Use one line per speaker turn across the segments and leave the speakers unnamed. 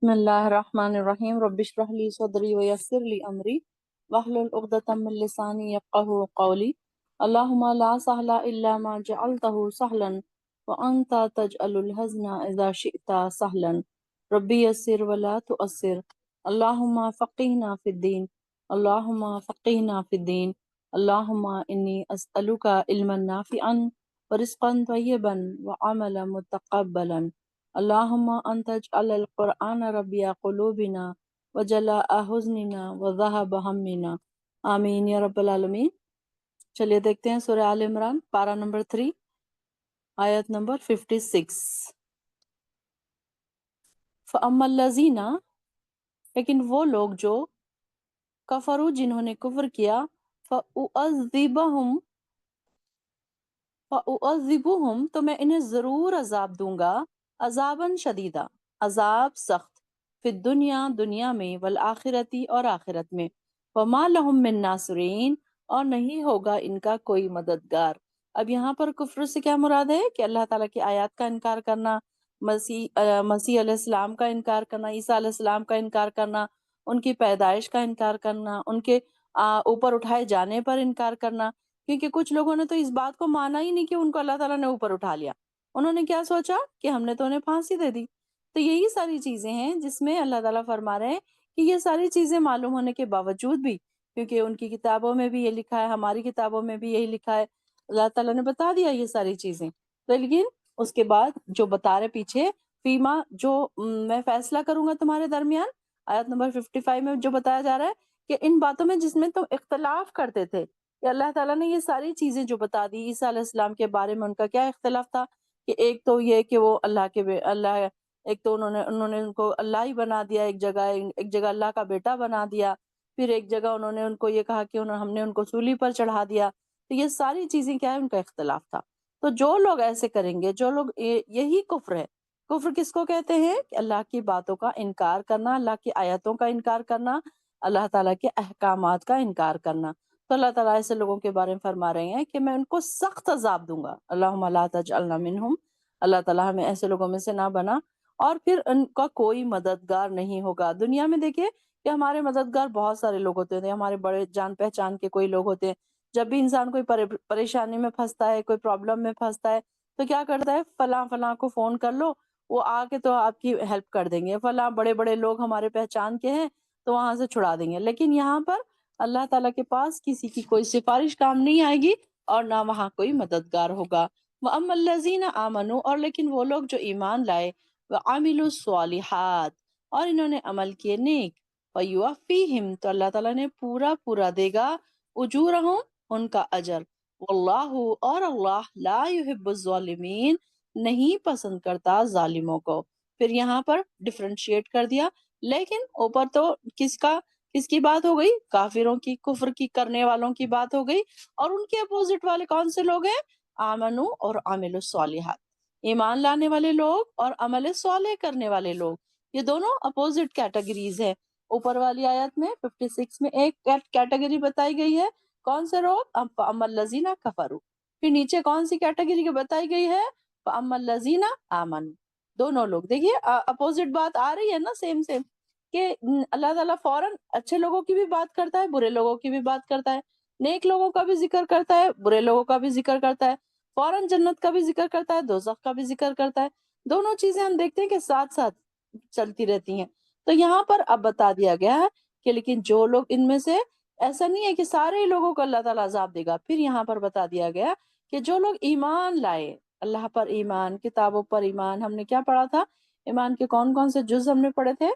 بسم اللہ الرحمن الرحیم رب اشرح لی صدری ویسر لی امری واحلل عقدۃ من لسانی یفقهوا قولی اللہم لا سہل الا ما جعلتہ سہلا وانت تجعل الحزن اذا شئت سہلا ربی یسر ولا تؤثر اللہم فقہنا فی الدین اللہم فقہنا فی الدین اللہم انی اسألک علما نافعا ورزقا طیبا وعملا متقبلا اللہم انت اجعل القرآن ربیع قلوبنا وجلاء حزننا وذہب ہمنا آمین یا رب العالمین۔ چلیے دیکھتے ہیں سورہ آل عمران پارہ نمبر 3 آیت نمبر 56۔ فَأَمَّا الَّذِينَ، لیکن وہ لوگ جو کفروا جنہوں نے کفر کیا، فَأُعَذِّبُهُمْ تو میں انہیں ضرور عذاب دوں گا، عذاباً شدیدہ، عذاب سخت، فی الدنیا دنیا میں، والآخرتی اور آخرت میں، وَمَا لَهُم مِّن نَاصِرِينَ اور نہیں ہوگا ان کا کوئی مددگار۔ اب یہاں پر کفر سے کیا مراد ہے کہ اللہ تعالیٰ کی آیات کا انکار کرنا، مسیح علیہ السلام کا انکار کرنا، عیسیٰ علیہ السلام کا انکار کرنا، ان کی پیدائش کا انکار کرنا، ان کے اوپر اٹھائے جانے پر انکار کرنا، کیونکہ کچھ لوگوں نے تو اس بات کو مانا ہی نہیں کہ ان کو اللہ تعالیٰ نے اوپر اٹھا لیا۔ انہوں نے کیا سوچا کہ ہم نے تو انہیں پھانسی دے دی۔ تو یہی ساری چیزیں ہیں جس میں اللہ تعالیٰ فرما رہے ہیں کہ یہ ساری چیزیں معلوم ہونے کے باوجود بھی، کیونکہ ان کی کتابوں میں بھی یہ لکھا ہے، ہماری کتابوں میں بھی یہی لکھا ہے، اللہ تعالیٰ نے بتا دیا یہ ساری چیزیں، تو لیکن اس کے بعد جو بتا رہے پیچھے، فیما جو میں فیصلہ کروں گا تمہارے درمیان، آیت نمبر 55 میں جو بتایا جا رہا ہے کہ ان باتوں میں جس میں تم اختلاف کرتے تھے، کہ اللہ تعالیٰ نے یہ ساری چیزیں جو بتا دی، عیسیٰ علیہ السلام کے بارے میں ان کا کیا اختلاف تھا کہ ایک تو یہ کہ وہ اللہ ایک تو انہوں نے ان کو اللہ ہی بنا دیا، ایک جگہ اللہ کا بیٹا بنا دیا، پھر ایک جگہ انہوں نے ان کو یہ کہا کہ ہم نے ان کو سولی پر چڑھا دیا۔ تو یہ ساری چیزیں کیا ہے، ان کا اختلاف تھا۔ تو جو لوگ ایسے کریں گے، جو لوگ یہی کفر ہے۔ کفر کس کو کہتے ہیں کہ اللہ کی باتوں کا انکار کرنا، اللہ کی آیتوں کا انکار کرنا، اللہ تعالیٰ کے احکامات کا انکار کرنا۔ تو اللہ تعالیٰ ایسے لوگوں کے بارے میں فرما رہے ہیں کہ میں ان کو سخت عذاب دوں گا۔ اللہم لا تجعلنا منہم، اللہ تعالیٰ ہمیں ایسے لوگوں میں سے نہ بنا، اور پھر ان کا کوئی مددگار نہیں ہوگا۔ دنیا میں دیکھیے کہ ہمارے مددگار بہت سارے لوگ ہوتے ہیں، ہمارے بڑے جان پہچان کے کوئی لوگ ہوتے ہیں۔ جب بھی انسان کوئی پریشانی میں پھنستا ہے، کوئی پرابلم میں پھنستا ہے، تو کیا کرتا ہے، فلاں فلاں کو فون کر لو، وہ آ کے تو آپ کی ہیلپ کر دیں گے، فلاں بڑے بڑے لوگ ہمارے پہچان کے ہیں تو وہاں سے چھڑا دیں گے۔ لیکن یہاں پر اللہ تعالیٰ کے پاس کسی کی کوئی سفارش کام نہیں آئے گی، اور نہ وہاں کوئی مددگار ہوگا۔ وَأَمَّا الَّذِينَ آمَنُوا اور لیکن وہ لوگ جو ایمان لائے، وَعَمِلُوا الصَّالِحَاتِ اور انہوں نے عمل کیے نیک، فَيُوَفِّيهِمْ تو اللہ تعالیٰ نے پورا دے گا، اجورہم ان کا اجر، واللہ اور اللہ لا يحب الظالمین نہیں پسند کرتا ظالموں کو۔ پھر یہاں پر ڈفرینشیٹ کر دیا، لیکن اوپر تو کس کی بات ہو گئی، کافروں کی، کفر کی کرنے والوں کی بات ہو گئی، اور ان کے اپوزٹ والے کون سے لوگ ہیں، آمنو اور عامل الصالحات، ایمان لانے والے لوگ اور عمل صالح کرنے والے لوگ، یہ دونوں اپوزٹ کیٹیگریز ہیں۔ اوپر والی آیت میں 56 میں ایک کیٹیگری بتائی گئی ہے، کون سے لوگ، فَأَمَّا الَّذِينَ كَفَرُوا، پھر نیچے کون سی کیٹیگری بتائی گئی ہے، فَأَمَّا الَّذِينَ آمَنُوا، دونوں لوگ دیکھیے اپوزٹ بات آ رہی ہے نا، سیم کہ اللہ تعالیٰ فوراً اچھے لوگوں کی بھی بات کرتا ہے، برے لوگوں کی بھی بات کرتا ہے، نیک لوگوں کا بھی ذکر کرتا ہے، برے لوگوں کا بھی ذکر کرتا ہے، فوراً جنت کا بھی ذکر کرتا ہے، دوزخ کا بھی ذکر کرتا ہے، دونوں چیزیں ہم دیکھتے ہیں کہ ساتھ ساتھ چلتی رہتی ہیں۔ تو یہاں پر اب بتا دیا گیا ہے کہ لیکن جو لوگ ان میں سے، ایسا نہیں ہے کہ سارے لوگوں کو اللہ تعالیٰ عذاب دے گا، پھر یہاں پر بتا دیا گیا کہ جو لوگ ایمان لائے، اللہ پر ایمان، کتابوں پر ایمان، ہم نے کیا پڑھا تھا، ایمان کے کون کون سے جز ہم نے پڑھے تھے،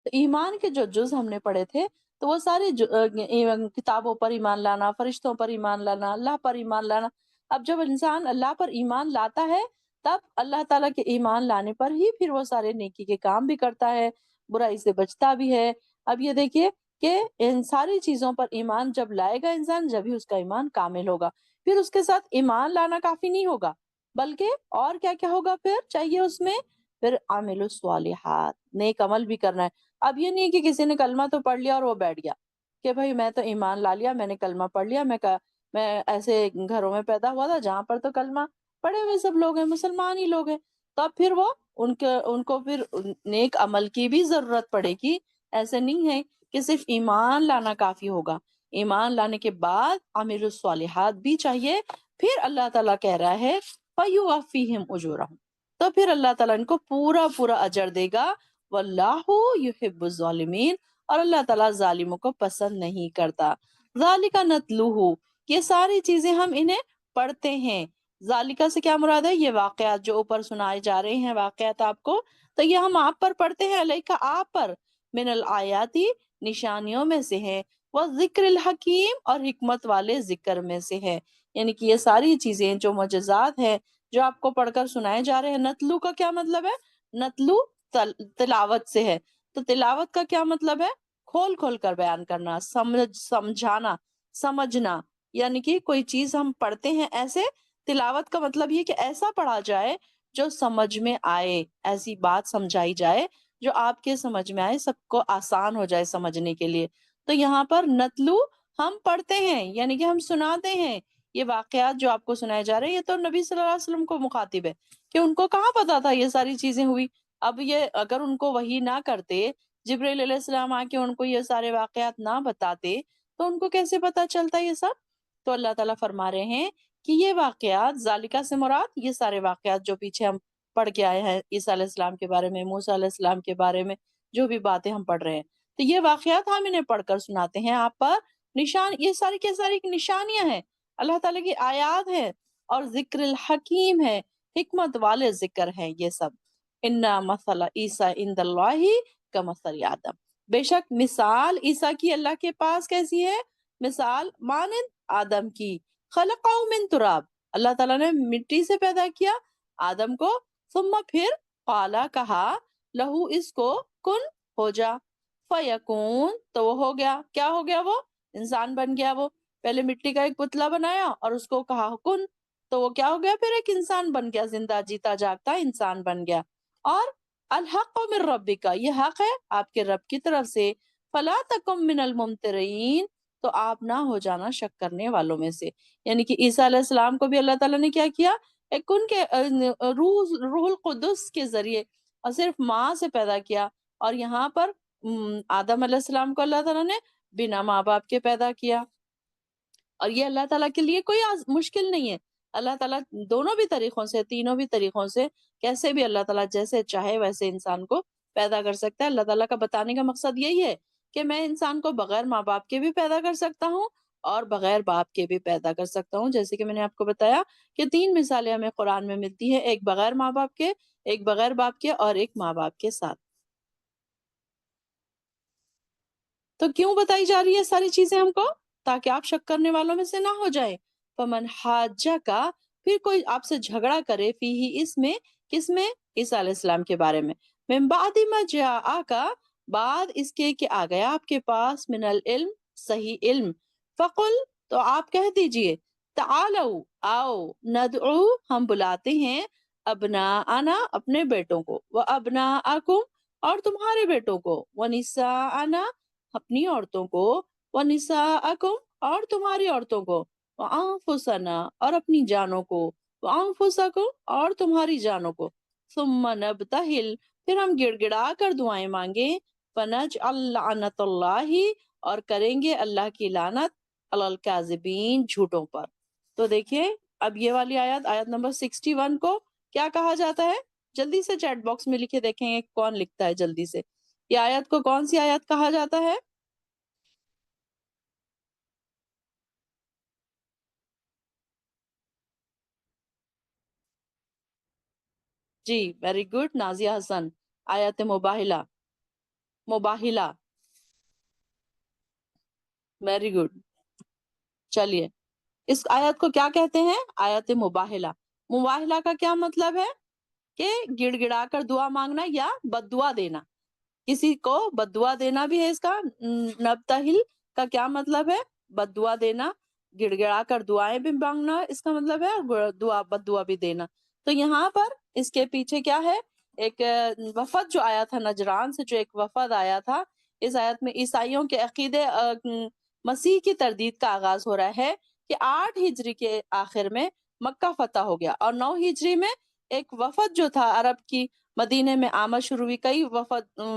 تو ایمان کے جو جز ہم نے پڑھے تھے، تو وہ سارے کتابوں پر ایمان لانا، فرشتوں پر ایمان لانا، اللہ پر ایمان لانا۔ اب جب انسان اللہ پر ایمان لاتا ہے، تب اللہ تعالیٰ کے ایمان لانے پر ہی پھر وہ سارے نیکی کے کام بھی کرتا ہے، برائی سے بچتا بھی ہے۔ اب یہ دیکھیے کہ ان ساری چیزوں پر ایمان جب لائے گا انسان، جب ہی اس کا ایمان کامل ہوگا۔ پھر اس کے ساتھ ایمان لانا کافی نہیں ہوگا، بلکہ اور کیا کیا ہوگا، پھر چاہیے اس میں پھر عامل الصالحات، نیک عمل بھی کرنا ہے۔ اب یہ نہیں ہے کہ کسی نے کلمہ تو پڑھ لیا اور وہ بیٹھ گیا کہ بھائی میں تو ایمان لا لیا، میں نے کلمہ پڑھ لیا، میں ایسے گھروں میں پیدا ہوا تھا جہاں پر تو کلمہ پڑھے ہوئے سب لوگ ہیں، مسلمان ہی لوگ ہیں، تو اب پھر وہ ان کو پھر نیک عمل کی بھی ضرورت پڑے گی۔ ایسے نہیں ہے کہ صرف ایمان لانا کافی ہوگا، ایمان لانے کے بعد عامل الصالحات بھی چاہیے۔ پھر اللہ تعالیٰ کہہ رہا ہے فَيُوَفِّيهِمْ أُجُورَهُمْ، تو پھر اللہ تعالیٰ ان کو پورا پورا اجر دے گا۔ وَاللَّهُ يُحِبُّ الظَّالِمِينَ، اور اللہ تعالیٰ ظالموں کو پسند نہیں کرتا۔ ذَلِكَ نَتْلُوهُ، یہ ساری چیزیں ہم انہیں پڑھتے ہیں۔ ذالکہ سے کیا مراد ہے؟ یہ واقعات جو اوپر سنائے جا رہے ہیں واقعات آپ کو، تو یہ ہم آپ پر پڑھتے ہیں، علیکہ آپ پر، من الآیاتی نشانیوں میں سے ہے، وہ ذکر الحکیم اور حکمت والے ذکر میں سے ہے، یعنی کہ یہ ساری چیزیں جو معجزات ہیں جو آپ کو پڑھ کر سنائے جا رہے ہیں۔ نتلو کا کیا مطلب ہے؟ نتلو تلاوت سے ہے، تو تلاوت کا کیا مطلب ہے؟ کھول کھول کر بیان کرنا، سمجھانا، سمجھنا، یعنی کہ کوئی چیز ہم پڑھتے ہیں ایسے، تلاوت کا مطلب یہ کہ ایسا پڑھا جائے جو سمجھ میں آئے، ایسی بات سمجھائی جائے جو آپ کے سمجھ میں آئے، سب کو آسان ہو جائے سمجھنے کے لیے۔ تو یہاں پر نتلو ہم پڑھتے ہیں، یعنی کہ ہم سناتے ہیں۔ یہ واقعات جو آپ کو سنائے جا رہے ہیں یہ تو نبی صلی اللہ علیہ وسلم کو مخاطب ہے، کہ ان کو کہاں پتا تھا یہ ساری چیزیں ہوئی۔ اب یہ اگر ان کو وحی نہ کرتے، جبرائیل علیہ السلام آ کے ان کو یہ سارے واقعات نہ بتاتے، تو ان کو کیسے پتا چلتا یہ سب؟ تو اللہ تعالیٰ فرما رہے ہیں کہ یہ واقعات، ذالکہ سے مراد یہ سارے واقعات جو پیچھے ہم پڑھ کے آئے ہیں، عیسیٰ علیہ السلام کے بارے میں، موسیٰ علیہ السلام کے بارے میں، جو بھی باتیں ہم پڑھ رہے ہیں، تو یہ واقعات ہم انہیں پڑھ کر سناتے ہیں آپ پر۔ نشان، یہ ساری کی ساری نشانیاں ہیں، اللہ تعالیٰ کی آیات ہیں، اور ذکر الحکیم ہے، حکمت والے ذکر ہیں یہ سب۔ انا مثل عیسیٰ عند اللہ کمثل آدم، بے شک مثال عیسیٰ کی اللہ کے پاس کیسی ہے؟ مثال مانند آدم کی، خلقہ من تراب، اللہ تعالیٰ نے مٹی سے پیدا کیا آدم کو، ثم پھر قالا کہا، لہو اس کو، کن ہو جا، فیکون تو وہ ہو گیا، کیا ہو گیا؟ وہ انسان بن گیا۔ وہ پہلے مٹی کا ایک پتلا بنایا اور اس کو کہا کن، تو وہ کیا ہو گیا؟ پھر ایک انسان بن گیا، زندہ جیتا جاگتا انسان بن گیا۔ اور الحق من ربک، یہ حق ہے آپ کے رب کی طرف سے، فلا تکم من الممترین، تو آپ نہ ہو جانا شک کرنے والوں میں سے۔ یعنی کہ عیسیٰ علیہ السلام کو بھی اللہ تعالیٰ نے کیا کیا؟ ایک ان کے روح القدس کے ذریعے، اور صرف ماں سے پیدا کیا، اور یہاں پر آدم علیہ السلام کو اللہ تعالیٰ نے بنا ماں باپ کے پیدا کیا۔ اور یہ اللہ تعالیٰ کے لیے کوئی مشکل نہیں ہے، اللہ تعالیٰ دونوں بھی طریقوں سے، تینوں بھی طریقوں سے، کیسے بھی اللہ تعالیٰ جیسے چاہے ویسے انسان کو پیدا کر سکتا ہے۔ اللہ تعالیٰ کا بتانے کا مقصد یہی ہے کہ میں انسان کو بغیر ماں باپ کے بھی پیدا کر سکتا ہوں اور بغیر باپ کے بھی پیدا کر سکتا ہوں، جیسے کہ میں نے آپ کو بتایا کہ 3 مثالیں ہمیں قرآن میں ملتی ہیں، ایک بغیر ماں باپ کے، ایک بغیر باپ کے، اور ایک ماں باپ کے ساتھ۔ تو کیوں بتائی جا رہی ہے ساری چیزیں ہم کو؟ تاکہ آپ شک کرنے والوں میں سے نہ ہو جائیں۔ فمن حاجہ کا، پھر کوئی آپ سے جھگڑا کرے، فی ہی اس میں، کس میں؟ عیسیٰ علیہ السلام کے بارے میں، من بعد ما جاءک، بعد اس کے کہ آ گیا آپ کے پاس، من العلم، صحیح علم، فقل تو آپ کہہ دیجئے، تعالو آؤ، ندعو ہم بلاتے ہیں، ابناءنا اپنے بیٹوں کو، و ابناءکم اور تمہارے بیٹوں کو، و نساءنا اپنی عورتوں کو، وَنِسَاءَكُمْ اور تمہاری عورتوں کو، وَأَنفُسَنَا اور اپنی جانوں کو، وَأَنفُسَكُمْ اور تمہاری جانوں کو، ثُمَّ نَبْتَهِلْ پھر ہم گڑ گڑا کر دعائیں مانگیں، فَنَجْعَلْ لَعْنَةَ اللَّهِ اور کریں گے اللہ کی لعنت، عَلَى الْكَاذِبِينَ جھوٹوں پر۔ تو دیکھیے اب یہ والی آیت، آیت نمبر 61 کو کیا کہا جاتا ہے؟ جلدی سے چیٹ باکس میں لکھے دیکھیں کون لکھتا ہے جلدی سے، یہ آیت کو کون سی آیت کہا جاتا ہے؟ جی ویری گڈ نازیہ حسن، آیت مباہلہ، مباہلہ، ویری گڈ۔ چلیے اس آیت کو کیا کہتے ہیں؟ آیت مباہلہ۔ مباہلہ کا کیا مطلب ہے؟ کہ گڑ گڑا کر دعا مانگنا یا بد دعا دینا، کسی کو بد دعا دینا بھی ہے اس کا۔ نبتہل کا کیا مطلب ہے؟ بد دعا دینا، گڑ گڑا کر دعائیں بھی مانگنا اس کا مطلب ہے، اور دعا بد دعا بھی دینا۔ تو یہاں پر اس کے پیچھے کیا ہے؟ ایک وفد جو آیا تھا نجران سے، جو ایک وفد آیا تھا، اس آیت میں عیسائیوں کے عقیدے مسیح کی تردید کا آغاز ہو رہا ہے کہ 8 ہجری کے آخر میں مکہ فتح ہو گیا، اور 9 ہجری میں ایک وفد جو تھا عرب کی مدینے میں آمد شروع ہوئی. کئی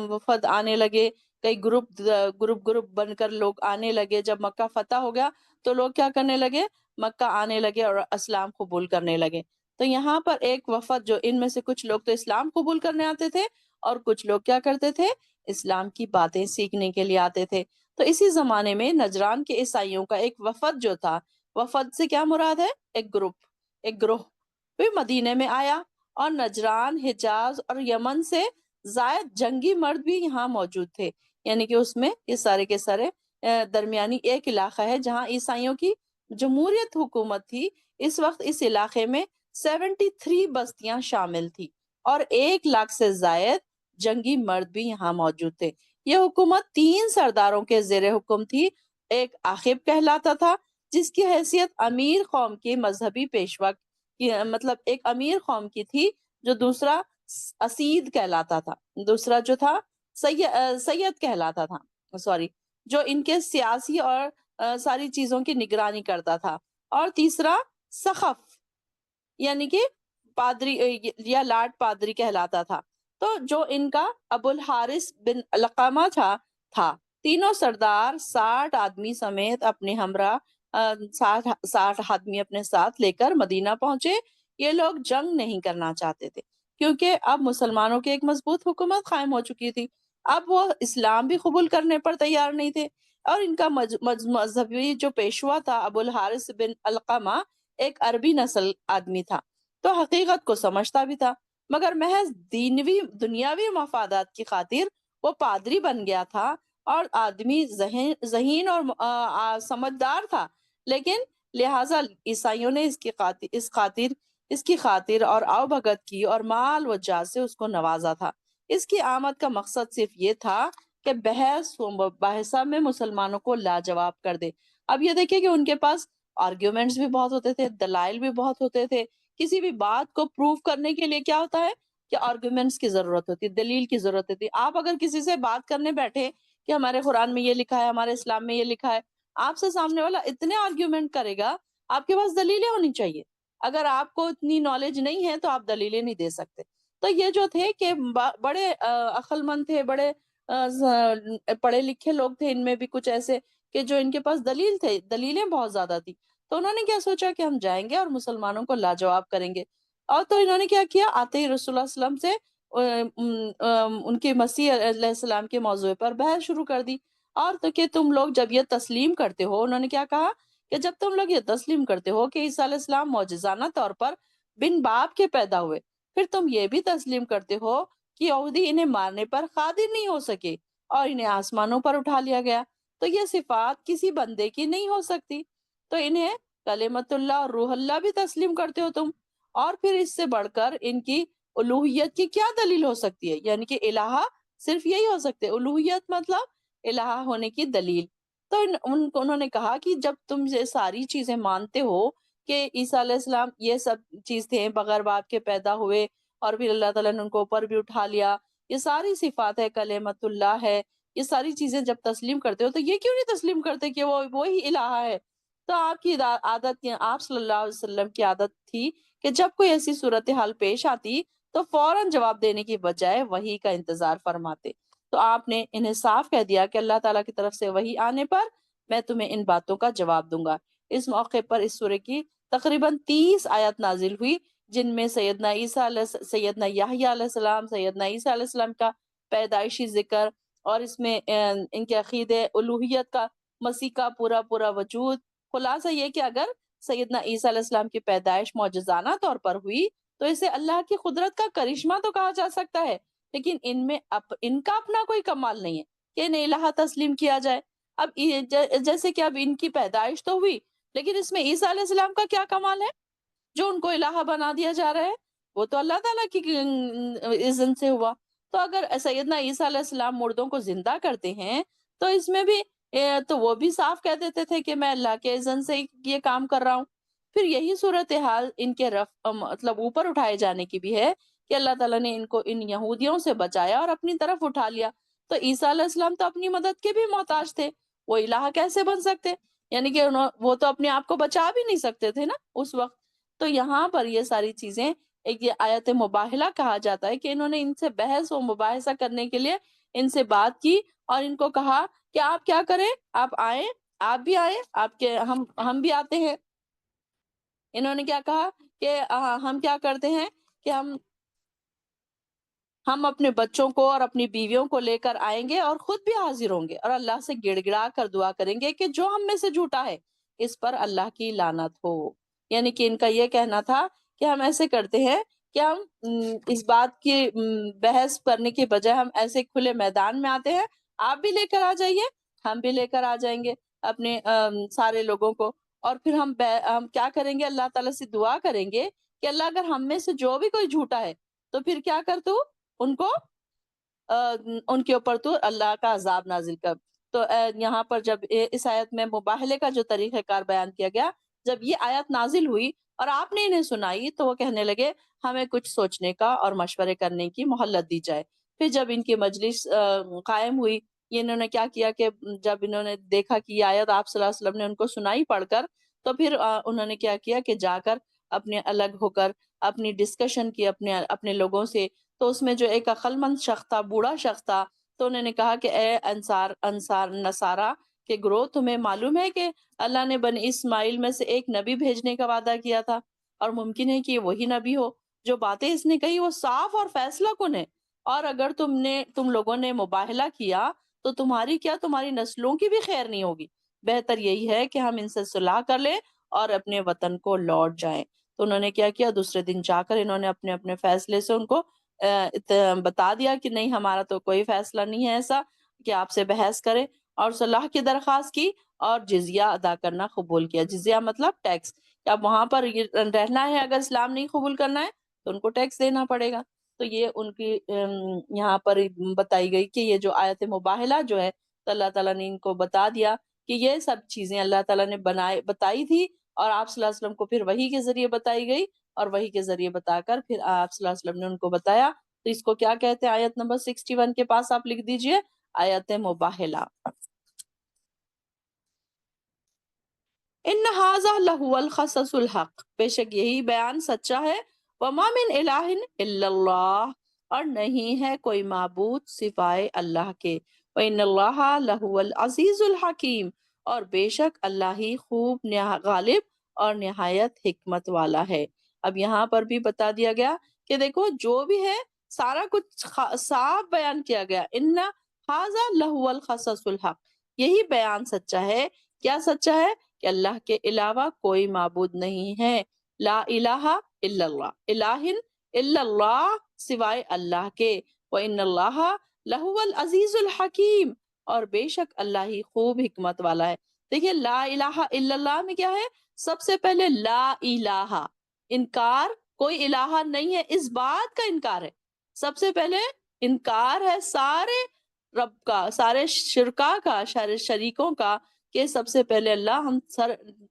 وفد آنے لگے، کئی گروپ بن کر لوگ آنے لگے. جب مکہ فتح ہو گیا تو لوگ کیا کرنے لگے؟ مکہ آنے لگے اور اسلام قبول کرنے لگے. تو یہاں پر ایک وفد، جو ان میں سے کچھ لوگ تو اسلام قبول کرنے آتے تھے اور کچھ لوگ کیا کرتے تھے؟ اسلام کی باتیں سیکھنے کے لیے آتے تھے. تو اسی زمانے میں نجران کے عیسائیوں کا ایک وفد جو تھا، وفد سے کیا مراد ہے؟ ایک گروہ بھی مدینے میں آیا، اور نجران، حجاز اور یمن سے زائد جنگی مرد بھی یہاں موجود تھے. یعنی کہ اس میں یہ سارے کے سارے درمیانی ایک علاقہ ہے جہاں عیسائیوں کی جمہوریت حکومت تھی. اس وقت اس علاقے میں 73 بستیاں شامل تھی اور 1 لاکھ سے زائد جنگی مرد بھی یہاں موجود تھے. یہ حکومت 3 سرداروں کے زیر حکم تھی. ایک عاقب کہلاتا تھا، جس کی حیثیت امیر قوم کی مذہبی پیشوا کی، مطلب ایک امیر قوم کی تھی. جو دوسرا اسید کہلاتا تھا، دوسرا جو تھا سید کہلاتا تھا، سوری، جو ان کے سیاسی اور ساری چیزوں کی نگرانی کرتا تھا. اور تیسرا سخف، یعنی کہ پادری یا لاٹ پادری کہلاتا تھا. تو جو ان کا ابو الحارث بن علقمہ تھا. تینوں سردار 60 آدمی سمیت اپنے ہمراہ 60 آدمی اپنے ساتھ لے کر مدینہ پہنچے. یہ لوگ جنگ نہیں کرنا چاہتے تھے کیونکہ اب مسلمانوں کی ایک مضبوط حکومت قائم ہو چکی تھی. اب وہ اسلام بھی قبول کرنے پر تیار نہیں تھے، اور ان کا مذہبی جو پیشوا تھا ابو الحارث بن علقمہ ایک عربی نسل آدمی تھا، تو حقیقت کو سمجھتا بھی تھا، مگر محض دنیاوی مفادات کی خاطر وہ پادری بن گیا تھا. اور آدمی ذہین اور سمجھدار تھا، لیکن لہٰذا عیسائیوں نے اس کی خاطر اور آؤ بھگت کی اور مال و جا سے اس کو نوازا تھا. اس کی آمد کا مقصد صرف یہ تھا کہ بحث و مباحثہ میں مسلمانوں کو لاجواب کر دے. اب یہ دیکھیں کہ ان کے پاس آرگیومنٹس بھی بہت ہوتے تھے، دلائل بھی بہت ہوتے تھے. کسی بھی بات کو پروف کرنے کے لیے کیا ہوتا ہے کہ آرگیومنٹس کی ضرورت ہوتی ہے، دلیل کی ضرورت ہوتی ہے. آپ اگر کسی سے بات کرنے بیٹھے کہ ہمارے قرآن میں یہ لکھا ہے، ہمارے اسلام میں یہ لکھا ہے، آپ سے سامنے والا اتنے آرگیومنٹ کرے گا. آپ کے پاس دلیلیں ہونی چاہیے. اگر آپ کو اتنی نالج نہیں ہے تو آپ دلیلیں نہیں دے سکتے. تو یہ جو تھے کہ بڑے عقل مند تھے، بڑے پڑھے لکھے لوگ تھے. ان میں بھی کچھ ایسے کہ جو ان کے پاس دلیلیں بہت زیادہ تھی. تو انہوں نے کیا سوچا کہ ہم جائیں گے اور مسلمانوں کو لاجواب کریں گے. اور تو انہوں نے کیا کیا، آتے ہی رسول اللہ صلی اللہ علیہ وسلم سے ان کے مسیح علیہ السلام کے موضوع پر بحث شروع کر دی. اور تو کہ تم لوگ جب یہ تسلیم کرتے ہو، انہوں نے کیا کہا کہ جب تم لوگ یہ تسلیم کرتے ہو کہ عیسیٰ علیہ السلام معجزانہ طور پر بن باپ کے پیدا ہوئے، پھر تم یہ بھی تسلیم کرتے ہو کہ یہودی انہیں مارنے پر قادر نہیں ہو سکے اور انہیں آسمانوں پر اٹھا لیا گیا. تو یہ صفات کسی بندے کی نہیں ہو سکتی. تو انہیں کلمت اللہ اور روح اللہ بھی تسلیم کرتے ہو تم. اور پھر اس سے بڑھ کر ان کی الوہیت کی کیا دلیل ہو سکتی ہے؟ یعنی کہ الہ صرف یہی ہو سکتے، الوہیت مطلب الہ ہونے کی دلیل. تو انہوں نے کہا کہ جب تم یہ ساری چیزیں مانتے ہو کہ عیسیٰ علیہ السلام یہ سب چیز تھے، بغیر باپ کے پیدا ہوئے اور پھر اللہ تعالیٰ نے ان کو اوپر بھی اٹھا لیا، یہ ساری صفات ہے، کلمت اللہ ہے، یہ ساری چیزیں جب تسلیم کرتے ہو تو یہ کیوں نہیں تسلیم کرتے کہ وہ وہی الہ ہے؟ تو آپ کی عادت، آپ صلی اللہ علیہ وسلم کی عادت تھی کہ جب کوئی ایسی صورتحال پیش آتی تو فوراً جواب دینے کی بجائے وحی کا انتظار فرماتے. تو آپ نے انہیں صاف کہہ دیا کہ اللہ تعالیٰ کی طرف سے وحی آنے پر میں تمہیں ان باتوں کا جواب دوں گا. اس موقع پر اس سورہ کی تقریباً 30 آیات نازل ہوئی، جن میں سیدنا یحییٰ علیہ السلام، سیدنا عیسیٰ علیہ السلام کا پیدائشی ذکر، اور اس میں ان کے عقیدے الوہیت کا، مسیح کا پورا وجود. خلاصہ یہ کہ اگر سیدنا عیسیٰ علیہ السلام کی پیدائش معجزانہ طور پر ہوئی تو اسے اللہ کی قدرت کا کرشمہ تو کہا جا سکتا ہے، لیکن ان کا اپنا کوئی کمال نہیں ہے کہ انہیں الہ تسلیم کیا جائے. اب جیسے کہ اب ان کی پیدائش تو ہوئی، لیکن اس میں عیسیٰ علیہ السلام کا کیا کمال ہے جو ان کو الہ بنا دیا جا رہا ہے؟ وہ تو اللہ تعالیٰ کی اذن سے ہوا. تو اگر سیدنا عیسیٰ علیہ السلام مردوں کو زندہ کرتے ہیں تو اس میں بھی تو وہ بھی صاف کہہ دیتے تھے کہ میں اللہ کے اذن سے یہ کام کر رہا ہوں. پھر یہی صورتحال ان کے مطلب اوپر اٹھائے جانے کی بھی ہے کہ اللہ تعالیٰ نے ان کو ان یہودیوں سے بچایا اور اپنی طرف اٹھا لیا۔ تو عیسیٰ علیہ السلام تو اپنی مدد کے بھی محتاج تھے، وہ الہ کیسے بن سکتے؟ یعنی کہ وہ تو اپنے آپ کو بچا بھی نہیں سکتے تھے نا اس وقت۔ تو یہاں پر یہ ساری چیزیں، ایک یہ آیت مباہلہ کہا جاتا ہے کہ انہوں نے ان سے بحث و مباحثہ کرنے کے لیے ان سے بات کی اور ان کو کہا کہ آپ کیا کریں، آپ آئیں، آپ بھی آئیں، آپ کے ہم بھی آتے ہیں۔ انہوں نے کیا کہا کہ ہم کیا کرتے ہیں کہ ہم اپنے بچوں کو اور اپنی بیویوں کو لے کر آئیں گے اور خود بھی حاضر ہوں گے اور اللہ سے گڑ گڑا کر دعا کریں گے کہ جو ہم میں سے جھوٹا ہے اس پر اللہ کی لعنت ہو۔ یعنی کہ ان کا یہ کہنا تھا کہ ہم ایسے کرتے ہیں کہ ہم اس بات کی بحث کرنے کے بجائے ہم ایسے کھلے میدان میں آتے ہیں، آپ بھی لے کر آ جائیے، ہم بھی لے کر آ جائیں گے اپنے سارے لوگوں کو، اور پھر ہم کیا کریں گے، اللہ تعالیٰ سے دعا کریں گے کہ اللہ اگر ہم میں سے جو بھی کوئی جھوٹا ہے تو پھر کیا کر تو ان کو ان کے اوپر تو اللہ کا عذاب نازل کر۔ تو یہاں پر جب اس آیت میں مباہلے کا جو طریقہ کار بیان کیا گیا، جب یہ آیت نازل ہوئی اور آپ نے انہیں سنائی تو وہ کہنے لگے ہمیں کچھ سوچنے کا اور مشورے کرنے کی مہلت دی جائے۔ پھر جب ان کی مجلس قائم ہوئی، انہوں نے کیا کیا کہ جب انہوں نے دیکھا کہ یہ آیت آپ صلی اللہ علیہ وسلم نے ان کو سنائی پڑھ کر، تو پھر انہوں نے کیا کیا کہ جا کر اپنے الگ ہو کر اپنی ڈسکشن کی اپنے لوگوں سے۔ تو اس میں جو ایک عقل مند شخص تھا، بوڑھا شخص تھا، تو انہوں نے کہا کہ اے انصار نصارہ کے گروہ، تمہیں معلوم ہے کہ اللہ نے بنی اسماعیل میں سے ایک نبی بھیجنے کا وعدہ کیا تھا، اور ممکن ہے کہ وہی نبی ہو۔ جو باتیں اس نے کہی وہ صاف اور فیصلہ کن ہے، اور اگر تم لوگوں نے مباہلہ کیا تو تمہاری کیا، تمہاری نسلوں کی بھی خیر نہیں ہوگی۔ بہتر یہی ہے کہ ہم ان سے صلح کر لیں اور اپنے وطن کو لوٹ جائیں۔ تو انہوں نے کیا کیا، دوسرے دن جا کر انہوں نے اپنے اپنے فیصلے سے ان کو بتا دیا کہ نہیں، ہمارا تو کوئی فیصلہ نہیں ہے ایسا کہ آپ سے بحث کرے، اور صلاح کی درخواست کی اور جزیہ ادا کرنا قبول کیا۔ جزیہ مطلب ٹیکس، اب وہاں پر رہنا ہے، اگر اسلام نہیں قبول کرنا ہے تو ان کو ٹیکس دینا پڑے گا۔ تو یہ ان کی یہاں پر بتائی گئی کہ یہ جو آیت مباہلہ جو ہے، تو اللہ تعالیٰ نے ان کو بتا دیا کہ یہ سب چیزیں اللہ تعالیٰ نے بتائی تھی، اور آپ صلی اللہ علیہ وسلم کو پھر وحی کے ذریعے بتائی گئی، اور وحی کے ذریعے بتا کر پھر آپ صلی اللہ علیہ وسلم نے ان کو بتایا۔ تو اس کو کیا کہتے ہیں، آیت نمبر 61 کے پاس آپ لکھ دیجئے، آیت مباہلہ۔ ان ھذا لہو القصص الحق، بے شک یہی بیان سچا ہے، وما من الہ الا اللہ، اور نہیں ہے کوئی معبود سوائے اللہ کے، وان اللہ لہو العزیز الحکیم، اور بے شک اللہ ہی خوب غالب اور نہایت حکمت والا ہے۔ اب یہاں پر بھی بتا دیا گیا کہ دیکھو جو بھی ہے سارا کچھ صاف بیان کیا گیا، ان ھذا لہو القصص الحق، یہی بیان سچا ہے۔ کیا سچا ہے؟ کہ اللہ کے علاوہ کوئی معبود نہیں ہے، لا الہ الا اللہ، الہ الا اللہ، سوائے اللہ کے، وان اللہ لہو العزیز الحکیم، اور بے شک اللہ ہی خوب حکمت والا ہے۔ دیکھیے لا الہ الا اللہ میں کیا ہے، سب سے پہلے لا الہ، انکار، کوئی الہ نہیں ہے، اس بات کا انکار ہے۔ سب سے پہلے انکار ہے سارے رب کا، سارے شرکا کا، شریکوں کا، کہ سب سے پہلے اللہ، ہم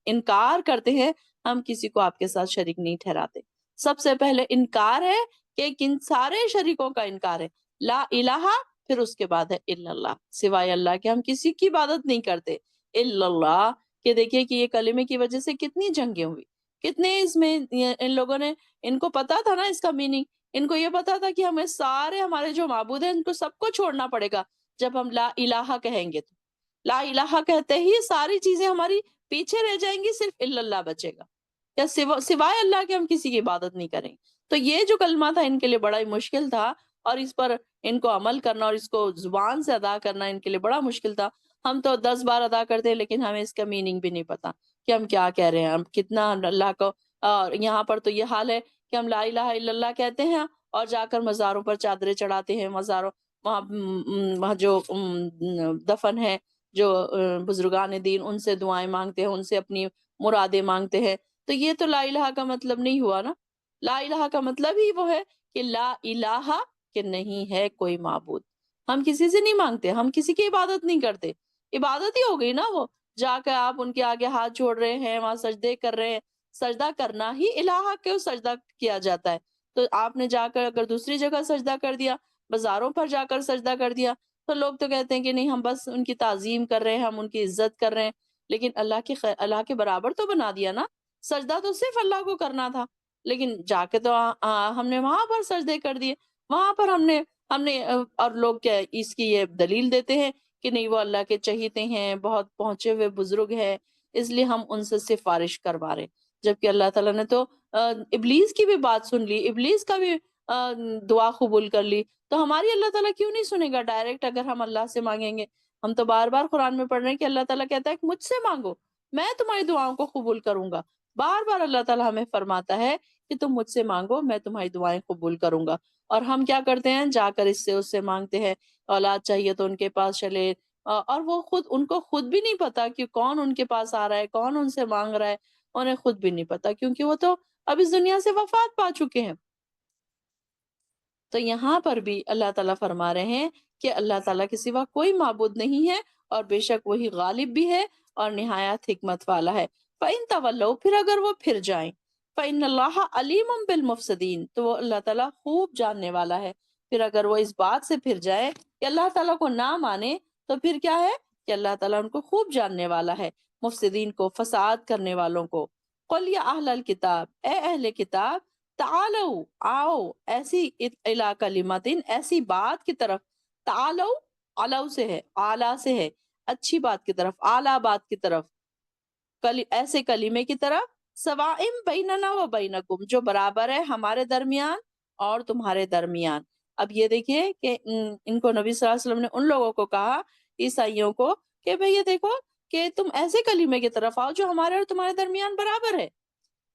انکار کرتے ہیں، ہم کسی کو آپ کے ساتھ شریک نہیں ٹھہراتے۔ سب سے پہلے انکار ہے کہ کن سارے شریکوں کا انکار ہے، لا الہ، پھر اس کے بعد ہے الا اللہ، سوائے اللہ کے ہم کسی کی عبادت نہیں کرتے، الا اللہ، کہ دیکھیے کہ یہ کلمے کی وجہ سے کتنی جنگیں ہوئی، کتنے اس میں ان لوگوں نے، ان کو پتا تھا نا اس کا میننگ، ان کو یہ پتا تھا کہ ہمیں سارے ہمارے جو معبود ہیں ان کو سب کو چھوڑنا پڑے گا جب ہم لا الہ کہیں گے۔ تو لا الہ کہتے ہی ساری چیزیں ہماری پیچھے رہ جائیں گی، صرف الا اللہ بچے گا، یا سوائے اللہ کے ہم کسی کی عبادت نہیں کریں۔ تو یہ جو کلمہ تھا ان کے لیے بڑا ہی مشکل تھا، اور اس پر ان کو عمل کرنا اور اس کو زبان سے ادا کرنا ان کے لیے بڑا مشکل تھا۔ ہم تو 10 بار ادا کرتے ہیں لیکن ہمیں اس کا میننگ بھی نہیں پتا کہ ہم کیا کہہ رہے ہیں، ہم کتنا اللہ کو، اور یہاں پر تو یہ حال ہے کہ ہم لا الہ الا اللہ کہتے ہیں اور جا کر مزاروں پر چادریں چڑھاتے ہیں، مزاروں وہاں جو دفن ہے، جو بزرگان دین، ان سے دعائیں مانگتے ہیں، ان سے اپنی مرادیں مانگتے ہیں۔ تو یہ تو لا الہ کا مطلب نہیں ہوا نا، لا الہ کا مطلب ہی وہ ہے کہ لا الہ، کہ نہیں ہے کوئی معبود، ہم کسی سے نہیں مانگتے، ہم کسی کی عبادت نہیں کرتے، عبادت ہی ہو گئی نا وہ، جا کے آپ ان کے آگے ہاتھ جوڑ رہے ہیں، وہاں سجدے کر رہے ہیں، سجدہ کرنا ہی الہ کو سجدہ کیا جاتا ہے۔ تو آپ نے جا کر اگر دوسری جگہ سجدہ کر دیا، بازاروں پر جا کر سجدہ کر دیا، تو لوگ تو کہتے ہیں کہ نہیں ہم بس ان کی تعظیم کر رہے ہیں، ہم ان کی عزت کر رہے ہیں، لیکن اللہ کے برابر تو بنا دیا نا، سجدہ تو صرف اللہ کو کرنا تھا، لیکن جا کے تو ہم نے وہاں پر سجدے کر دیے، وہاں پر ہم نے اور لوگ کیا اس کی یہ دلیل دیتے ہیں کہ نہیں وہ اللہ کے چہیتے ہیں، بہت پہنچے ہوئے بزرگ ہیں، اس لیے ہم ان سے سفارش کروا رہے، جبکہ اللہ تعالیٰ نے تو ابلیس کی بھی بات سن لی، ابلیس کا بھی دعا قبول کر لی، تو ہماری اللہ تعالیٰ کیوں نہیں سنے گا ڈائریکٹ اگر ہم اللہ سے مانگیں گے؟ ہم تو بار بار قرآن میں پڑھ رہے ہیں کہ اللہ تعالیٰ کہتا ہے کہ مجھ سے مانگو، میں تمہاری دعاؤں کو قبول کروں گا، بار بار اللہ تعالیٰ ہمیں فرماتا ہے کہ تم مجھ سے مانگو، میں تمہاری دعائیں قبول کروں گا، اور ہم کیا کرتے ہیں؟ جا کر اس سے مانگتے ہیں، اولاد چاہیے تو ان کے پاس چلے، اور وہ خود ان کو خود بھی نہیں پتا کہ کون ان کے پاس آ رہا ہے، کون ان سے مانگ رہا ہے، انہیں خود بھی نہیں پتا، کیونکہ وہ تو اب اس دنیا سے وفات پا چکے ہیں۔ تو یہاں پر بھی اللہ تعالیٰ فرما رہے ہیں کہ اللہ تعالیٰ کے سوا کوئی معبود نہیں ہے، اور بے شک وہی غالب بھی ہے اور نہایت حکمت والا ہے۔ فَإِن تَوَلَّوْا، پھر اگر وہ پھر جائیں، فَإِنَّ اللَّهَ عَلِيمٌ بِالْمُفْسِدِينَ، تو وہ اللہ تعالیٰ خوب جاننے والا ہے۔ پھر اگر وہ اس بات سے پھر جائے کہ اللہ تعالیٰ کو نہ مانے، تو پھر کیا ہے کہ اللہ تعالیٰ ان کو خوب جاننے والا ہے، مفسدین کو، فساد کرنے والوں کو۔ قُلْ يَا أَهْلَ الْكِتَابِ، اے اہل کتاب، تعالو، آؤ، ایسی الا کلمتن، ایسی بات کی طرف، تعالو علو سے ہے، اعلیٰ سے ہے، اچھی بات کی طرف، اعلیٰ بات کی طرف، ایسے کلمے کی طرف، سوائم بیننا و بینکم، جو برابر ہے ہمارے درمیان اور تمہارے درمیان۔ اب یہ دیکھیے کہ ان کو نبی صلی اللہ علیہ وسلم نے ان لوگوں کو کہا، عیسائیوں کو، کہ بھئی یہ دیکھو کہ تم ایسے کلمے کی طرف آؤ جو ہمارے اور تمہارے درمیان برابر ہے۔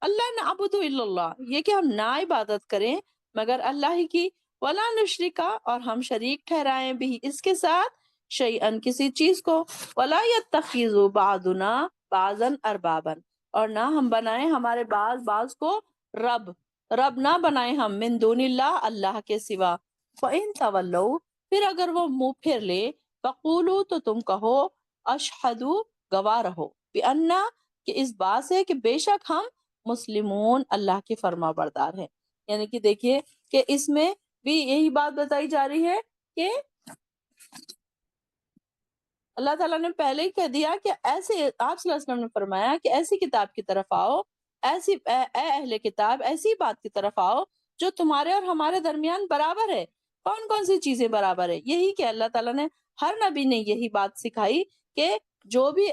اللہ نعبد الا اللہ، یہ کہ ہم نہ عبادت کریں مگر اللہ ہی کی، ولا نشرکا، اور ہم شریک ٹھہرائیں بھی اس کے ساتھ، شیئن کسی چیز کو، ولا یتخذ بعضنا بعضا اربابا، اور نہ ہم بنائیں ہمارے بعض کو رب، رب نہ بنائیں ہم، من دون اللہ، اللہ کے سوا۔ فَإِن تَوَلَّوْا، پھر اگر وہ منہ پھر لے، فَقُولُوا، تو تم کہو، اشہدو، گواہ رہو، بِأَنَّا، کہ اس بات سے کہ بے شک ہم مسلمون، اللہ کے فرما بردار ہیں۔ یعنی کہ دیکھیے کہ اس میں بھی یہی بات بتائی جا رہی ہے کہ اللہ تعالیٰ نے پہلے ہی کہہ دیا کہ ایسے، آپ صلی اللہ علیہ وسلم نے فرمایا کہ ایسی کتاب کی طرف آؤ، اے اہل کتاب، ایسی بات کی طرف آؤ جو تمہارے اور ہمارے درمیان برابر ہے۔ کون کون سی چیزیں برابر ہے؟ یہی کہ اللہ تعالیٰ نے، ہر نبی نے یہی بات سکھائی کہ جو بھی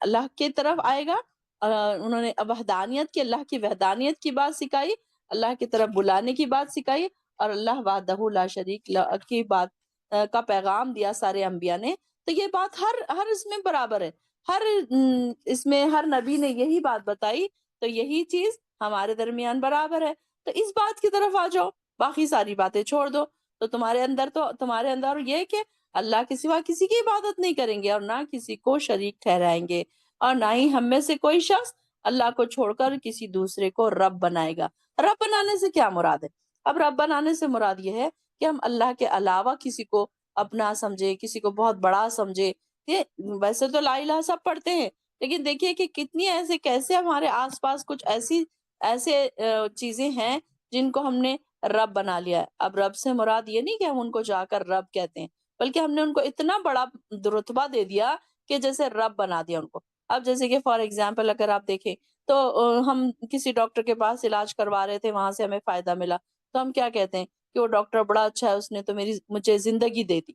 اللہ کی طرف آئے گا، انہوں نے وحدانیت کی، اللہ کی وحدانیت کی بات سکھائی، اللہ کی طرف بلانے کی بات سکھائی، اور اللہ وحدہ لا شریک کی بات کا پیغام دیا سارے انبیاء نے۔ تو یہ بات ہر اس میں برابر ہے، ہر اس میں ہر نبی نے یہی بات بتائی، تو یہی چیز ہمارے درمیان برابر ہے، تو اس بات کی طرف آ جاؤ، باقی ساری باتیں چھوڑ دو، تو تمہارے اندر یہ کہ اللہ کے سوا کسی کی عبادت نہیں کریں گے، اور نہ کسی کو شریک ٹھہرائیں گے، اور نہ ہی ہم میں سے کوئی شخص اللہ کو چھوڑ کر کسی دوسرے کو رب بنائے گا۔ رب بنانے سے کیا مراد ہے؟ اب رب بنانے سے مراد یہ ہے کہ ہم اللہ کے علاوہ کسی کو اپنا سمجھے، کسی کو بہت بڑا سمجھے۔ یہ ویسے تو لا الہ سب پڑھتے ہیں، لیکن دیکھیے کہ کتنی کیسے ہمارے آس پاس کچھ ایسے چیزیں ہیں جن کو ہم نے رب بنا لیا ہے۔ اب رب سے مراد یہ نہیں کہ ہم ان کو جا کر رب کہتے ہیں، بلکہ ہم نے ان کو اتنا بڑا رتبہ دے دیا کہ جیسے رب بنا دیا ان کو۔ اب جیسے کہ فار ایگزامپل اگر آپ دیکھیں تو ہم کسی ڈاکٹر کے پاس علاج کروا رہے تھے، وہاں سے ہمیں فائدہ ملا، تو ہم کیا کہتے ہیں کہ وہ ڈاکٹر بڑا اچھا ہے، اس نے تو مجھے زندگی دے دی۔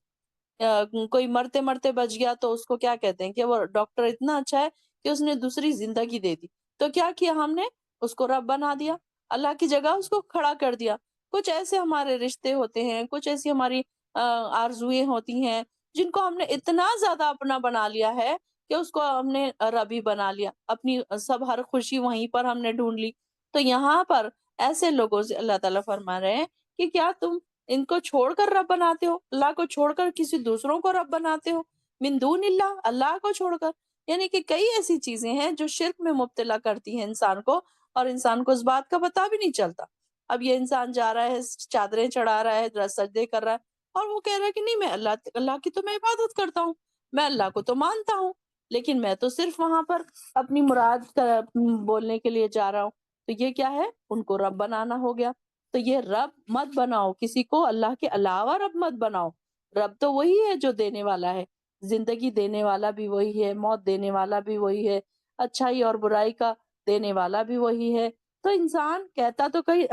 کوئی مرتے مرتے بچ گیا تو اس کو کیا کہتے ہیں کہ وہ ڈاکٹر اتنا اچھا ہے کہ اس نے دوسری زندگی دے دی۔ تو کیا کیا ہم نے؟ اس کو رب بنا دیا، اللہ کی جگہ اس کو کھڑا کر دیا۔ کچھ ایسے ہمارے رشتے ہوتے ہیں، کچھ ایسی ہماری آرزوئیں ہوتی ہیں جن کو ہم نے اتنا زیادہ اپنا بنا لیا ہے کہ اس کو ہم نے رب ہی بنا لیا، اپنی سب ہر خوشی وہیں پر ہم نے ڈھونڈ لی۔ تو یہاں پر ایسے لوگوں سے اللہ تعالیٰ فرما رہے ہیں کہ کیا تم ان کو چھوڑ کر رب بناتے ہو، اللہ کو چھوڑ کر کسی دوسروں کو رب بناتے ہو، من دون اللہ، اللہ کو چھوڑ کر؟ یعنی کہ کئی ایسی چیزیں ہیں جو شرک میں مبتلا کرتی ہیں انسان کو، اور انسان کو اس بات کا پتہ بھی نہیں چلتا۔ اب یہ انسان جا رہا ہے، چادریں چڑھا رہا ہے، سجدے کر رہا ہے، اور وہ کہہ رہا ہے کہ نہیں، میں اللہ کی تو میں عبادت کرتا ہوں، میں اللہ کو تو مانتا ہوں، لیکن میں تو صرف وہاں پر اپنی مراد بولنے کے لیے جا رہا ہوں۔ تو یہ کیا ہے؟ ان کو رب بنانا ہو گیا۔ تو یہ رب مت بناؤ کسی کو، اللہ کے علاوہ رب مت بناؤ۔ رب تو وہی ہے جو دینے والا ہے، زندگی دینے والا بھی وہی ہے، موت دینے والا بھی وہی ہے، اچھائی اور برائی کا دینے والا بھی وہی ہے۔ تو انسان کہتا تو کہیں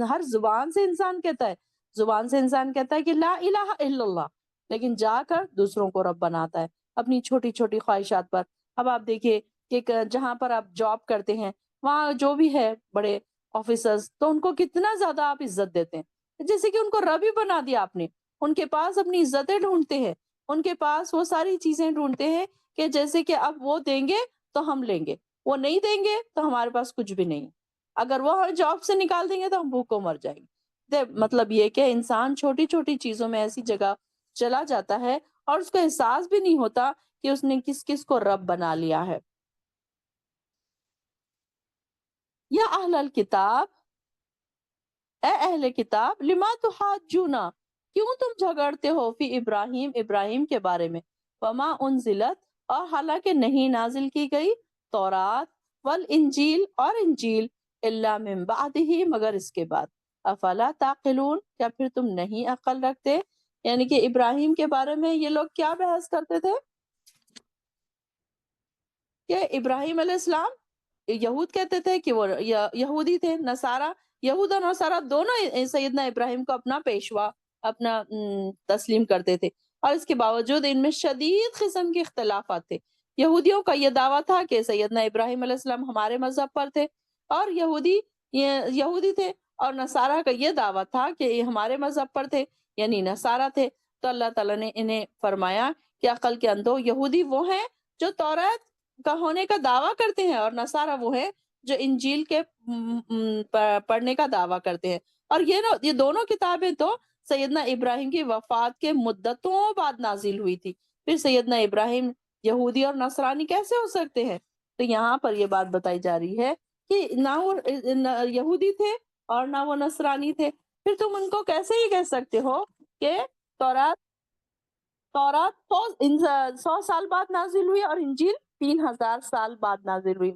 ہر زبان سے انسان کہتا ہے، زبان سے انسان کہتا ہے کہ لا الہ الا اللہ، لیکن جا کر دوسروں کو رب بناتا ہے اپنی چھوٹی چھوٹی خواہشات پر۔ اب آپ دیکھیے کہ جہاں پر آپ جاب کرتے ہیں وہاں جو بھی ہے بڑے آفیسرز، تو ان کو کتنا زیادہ آپ عزت دیتے ہیں، جیسے کہ ان کو رب ہی بنا دیا آپ نے۔ ان کے پاس اپنی عزتیں ڈھونڈتے ہیں، ان کے پاس وہ ساری چیزیں ڈھونڈتے ہیں کہ جیسے کہ اب وہ دیں گے تو ہم لیں گے، وہ نہیں دیں گے تو ہمارے پاس کچھ بھی نہیں، اگر وہ ہمیں جاب سے نکال دیں گے تو ہم بھوکوں مر جائیں گے۔ مطلب یہ کہ انسان چھوٹی چھوٹی چیزوں میں ایسی جگہ چلا جاتا ہے اور اس کو احساس بھی نہیں ہوتا کہ اس نے کس کس کو رب بنا لیا ہے۔ یا اہل الکتاب، اے اہل کتاب، لما تحاجون، کیوں تم جھگڑتے ہو فی ابراہیم، ابراہیم کے بارے میں، وما انزلت، اور حالانکہ نہیں نازل کی گئی، تورات والانجیل، اور انجیل، الا من بعدہ، مگر اس کے بعد، افلا تعقلون، کیا پھر تم نہیں عقل رکھتے؟ یعنی کہ ابراہیم کے بارے میں یہ لوگ کیا بحث کرتے تھے کہ ابراہیم علیہ السلام، یہود کہتے تھے کہ وہ یہودی تھے، نصارہ، یہود اور نصارہ دونوں سیدنا ابراہیم کو اپنا پیشوا، اپنا تسلیم کرتے تھے، اور اس کے باوجود ان میں شدید قسم کے اختلافات تھے۔ یہودیوں کا یہ دعویٰ تھا کہ سیدنا ابراہیم علیہ السلام ہمارے مذہب پر تھے، اور یہودی تھے، اور نصارہ کا یہ دعویٰ تھا کہ یہ ہمارے مذہب پر تھے، یعنی نصارہ تھے۔ تو اللہ تعالیٰ نے انہیں فرمایا کہ عقل کے اندھو، یہودی وہ ہیں جو تورات کا ہونے کا دعویٰ کرتے ہیں، اور نصارہ وہ ہیں جو انجیل کے پڑھنے کا دعویٰ کرتے ہیں۔ اور یہ دونوں کتابیں تو سیدنا ابراہیم کی وفات کے مدتوں بعد نازل ہوئی تھی، پھر سیدنا ابراہیم یہودی اور نصرانی کیسے ہو سکتے ہیں؟ تو یہاں پر یہ بات بتائی جا رہی ہے کہ نہ وہ یہودی تھے اور نہ وہ نصرانی تھے، پھر تم ان کو کیسے ہی کہہ سکتے ہو کہ تورات تورات 100 سال بعد نازل ہوئی اور انجیل 3000 سال بعد نازل ہوئی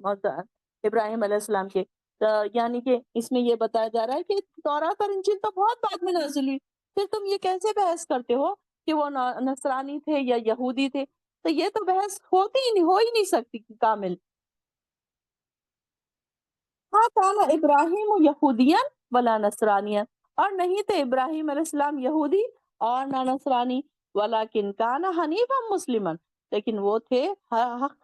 ابراہیم علیہ السلام کے۔ یعنی کہ اس میں یہ بتایا جا رہا ہے کہ تورات اور انجیل تو بہت بعد میں نازل ہوئی، پھر تم یہ کیسے بحث کرتے ہو کہ وہ نصرانی تھے یا یہودی تھے؟ تو یہ تو بحث ہو ہی نہیں سکتی کامل۔ ہاں، کانا ابراہیم یہودین ولا نصرانین، اور نہیں تھے ابراہیم علیہ السلام یہودی اور نہ نصرانی، ولیکن کانا حنیفا مسلمن، لیکن وہ تھے حق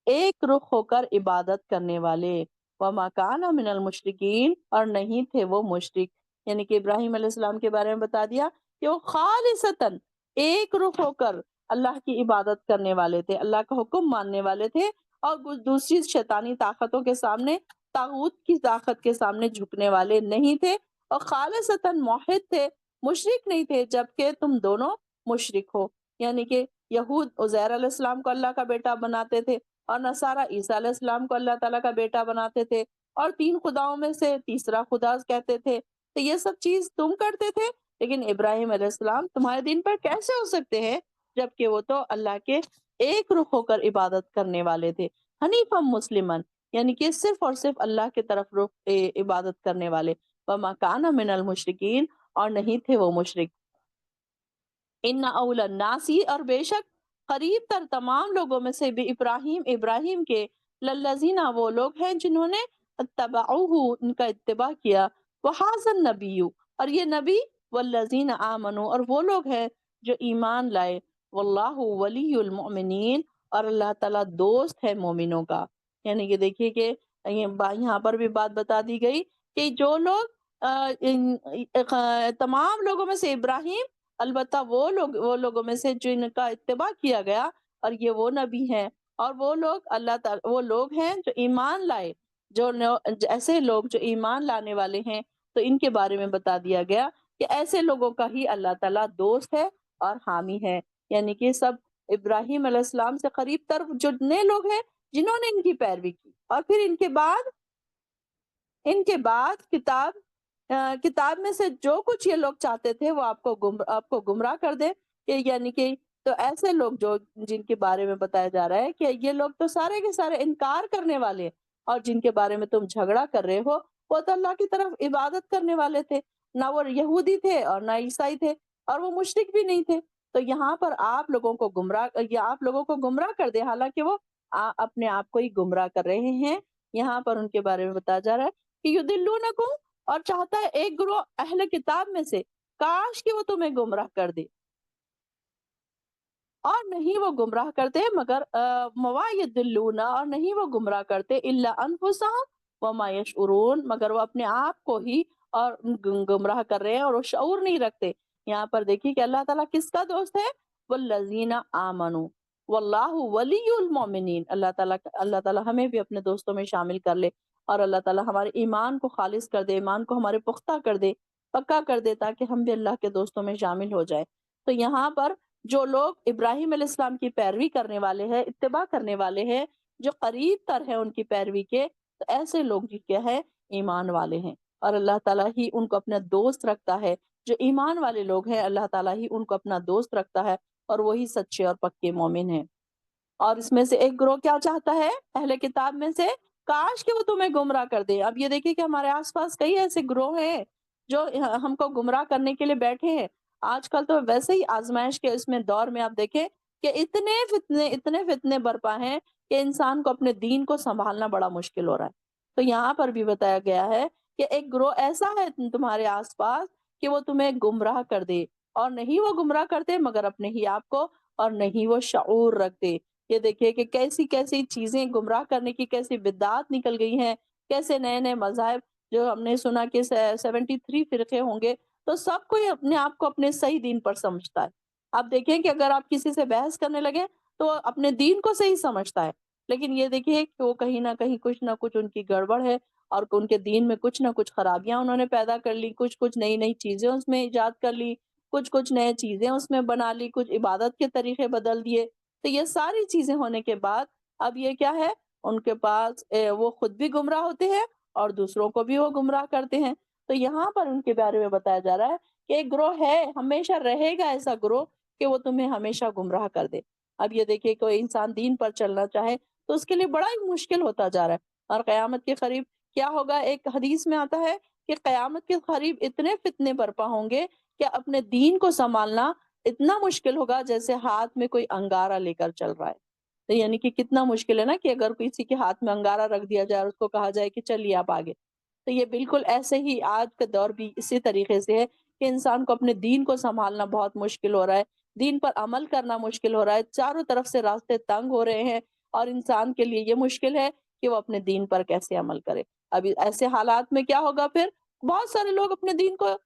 ایک رخ ہو کر عبادت کرنے والے، وما کانا من المشرکین، اور نہیں تھے وہ مشرک۔ یعنی کہ ابراہیم علیہ السلام کے بارے میں بتا دیا کہ وہ خالصتاً ایک رخ ہو کر اللہ کی عبادت کرنے والے تھے، اللہ کا حکم ماننے والے تھے، اور دوسری شیطانی طاقتوں کے سامنے، طاغوت کی طاقت کے سامنے جھکنے والے نہیں تھے، اور خالصتاً موحد تھے، مشرک نہیں تھے، جبکہ تم دونوں مشرک ہو۔ یعنی کہ یہود عزیر علیہ السلام کو اللہ کا بیٹا بناتے تھے، اور نصارہ عیسیٰ علیہ السلام کو اللہ تعالیٰ کا بیٹا بناتے تھے، اور 3 خداؤں میں سے تیسرا خدا کہتے تھے۔ تو یہ سب چیز تم کرتے تھے، لیکن ابراہیم علیہ السلام تمہارے دین پر کیسے ہو سکتے ہیں جبکہ وہ تو اللہ کے ایک رخ ہو کر عبادت کرنے والے تھے، حنیفا مسلمن، یعنی کہ صرف اور صرف اللہ کی طرف رخ عبادت کرنے والے، وما کان من المشرکین، اور نہیں تھے وہ مشرک۔ ان اول الناسی، اور بے شک قریب تر تمام لوگوں میں سے بھی ابراہیم کے، للذین، وہ لوگ ہیں جنہوں نے اتبعوہ، ان کا اتباع کیا، وحاذا النبی، اور یہ نبی، والذین آمنوا، اور وہ لوگ ہیں جو ایمان لائے، واللہ ولی المؤمنین، اور اللہ تعالیٰ دوست ہے مومنوں کا۔ یعنی کہ دیکھیے کہ یہاں پر بھی بات بتا دی گئی کہ جو لوگ تمام لوگوں میں سے ابراہیم، البتہ وہ لوگوں میں سے جن کا اتباع کیا گیا، اور یہ وہ نبی ہیں، اور وہ لوگ اللہ تعالی، وہ لوگ ہیں جو ایمان لائے، ایسے لوگ جو ایمان لانے والے ہیں، تو ان کے بارے میں بتا دیا گیا کہ ایسے لوگوں کا ہی اللہ تعالیٰ دوست ہے اور حامی ہے۔ یعنی کہ سب ابراہیم علیہ السلام سے قریب تر جو نئے لوگ ہیں جنہوں نے ان کی پیروی کی، اور پھر ان کے بعد کتاب میں سے جو کچھ یہ لوگ چاہتے تھے وہ آپ کو گمراہ کر دے، کہ یعنی کہ تو ایسے لوگ جن کے بارے میں بتایا جا رہا ہے کہ یہ لوگ تو سارے کے سارے انکار کرنے والے، اور جن کے بارے میں تم جھگڑا کر رہے ہو وہ تو اللہ کی طرف عبادت کرنے والے تھے، نہ وہ یہودی تھے اور نہ عیسائی تھے، اور وہ مشرک بھی نہیں تھے۔ تو یہاں پر آپ لوگوں کو گمراہ یا آپ لوگوں کو گمراہ کر دے، حالانکہ وہ اپنے آپ کو ہی گمراہ کر رہے ہیں۔ یہاں پر ان کے بارے میں بتایا جا رہا ہے کہ یضلونکم، اور چاہتا ہے ایک گروہ اہل کتاب میں سے کاش کہ وہ تمہیں گمراہ کر دے، اور نہیں وہ گمراہ کرتے مگر موا یضلون، اور نہیں وہ گمراہ کرتے الا انفسہم وما یشعرون، مگر وہ اپنے آپ کو ہی اور گمراہ کر رہے ہیں اور وہ شعور نہیں رکھتے۔ یہاں پر دیکھیے کہ اللہ تعالیٰ کس کا دوست ہے؟ والذین آمنوا واللہ ولی المؤمنین۔ اللہ تعالیٰ ہمیں بھی اپنے دوستوں میں شامل کر لے، اور اللہ تعالیٰ ہمارے ایمان کو خالص کر دے، ایمان کو ہمارے پختہ کر دے، پکا کر دے، تاکہ ہم بھی اللہ کے دوستوں میں شامل ہو جائے۔ تو یہاں پر جو لوگ ابراہیم علیہ السلام کی پیروی کرنے والے ہیں، اتباع کرنے والے ہیں، جو قریب تر ہیں ان کی پیروی کے، تو ایسے لوگ جو کیا ہے ایمان والے ہیں، اور اللہ تعالیٰ ہی ان کو اپنا دوست رکھتا ہے۔ جو ایمان والے لوگ ہیں اللہ تعالیٰ ہی ان کو اپنا دوست رکھتا ہے، اور وہی سچے اور پکے مومن ہیں۔ اور اس میں سے ایک گروہ کیا چاہتا ہے اہل کتاب میں سے؟ کاش کہ وہ تمہیں گمراہ کر دے۔ اب یہ دیکھیں کہ ہمارے آس پاس کئی ایسے گروہ ہیں جو ہم کو گمراہ کرنے کے لیے بیٹھے ہیں۔ آج کل تو ویسے ہی آزمائش کے اس میں دور میں آپ دیکھیں کہ اتنے فتنے برپا ہیں کہ انسان کو اپنے دین کو سنبھالنا بڑا مشکل ہو رہا ہے۔ تو یہاں پر بھی بتایا گیا ہے کہ ایک گروہ ایسا ہے تمہارے آس پاس کہ وہ تمہیں گمراہ کر دے، اور نہیں وہ گمراہ کرتے مگر اپنے ہی آپ کو، اور نہیں وہ شعور رکھتے۔ یہ دیکھیے کہ کیسی کیسی چیزیں گمراہ کرنے کی کیسی بدعات نکل گئی ہیں، کیسے نئے نئے مذاہب، جو ہم نے سنا کہ 73 فرقے ہوں گے، تو سب کوئی اپنے آپ کو اپنے صحیح دین پر سمجھتا ہے۔ آپ دیکھیں کہ اگر آپ کسی سے بحث کرنے لگے تو وہ اپنے دین کو صحیح سمجھتا ہے، لیکن یہ دیکھیے کہ وہ کہیں نہ کچھ ان کی گڑبڑ ہے، اور ان کے دین میں کچھ نہ کچھ خرابیاں انہوں نے پیدا کر لی، کچھ نئی نئی چیزیں اس میں ایجاد کر لی، کچھ نئے چیزیں اس میں بنا لی، کچھ عبادت کے طریقے بدل دیے۔ تو یہ ساری چیزیں ہونے کے بعد اب یہ کیا ہے، ان کے پاس وہ خود بھی گمراہ ہوتے ہیں اور دوسروں کو بھی وہ گمراہ کرتے ہیں۔ تو یہاں پر ان کے بارے میں بتایا جا رہا ہے کہ ایک گروہ ہے، ہمیشہ رہے گا ایسا گروہ کہ وہ تمہیں ہمیشہ گمراہ کر دے۔ اب یہ دیکھیے کوئی انسان دین پر چلنا چاہے تو اس کے لیے بڑا ہی مشکل ہوتا جا رہا ہے، اور قیامت کے قریب کیا ہوگا؟ ایک حدیث میں آتا ہے کہ قیامت کے قریب اتنے فتنے برپا ہوں گے کہ اپنے دین کو سنبھالنا اتنا مشکل ہوگا جیسے ہاتھ میں کوئی انگارہ لے کر چل رہا ہے۔ تو یعنی کہ کتنا مشکل ہے نا کہ اگر کسی کے ہاتھ میں انگارہ رکھ دیا جائے اور اس کو کہا جائے کہ چلیے آپ آگے۔ تو یہ بالکل ایسے ہی آج کا دور بھی اسی طریقے سے ہے کہ انسان کو اپنے دین کو سنبھالنا بہت مشکل ہو رہا ہے، دین پر عمل کرنا مشکل ہو رہا ہے، چاروں طرف سے راستے تنگ ہو رہے ہیں، اور انسان کے لیے یہ مشکل ہے کہ وہ اپنے دین پر کیسے عمل کرے۔ ابھی ایسے حالات میں کیا ہوگا پھر؟ بہت سارے لوگ اپنے دین کو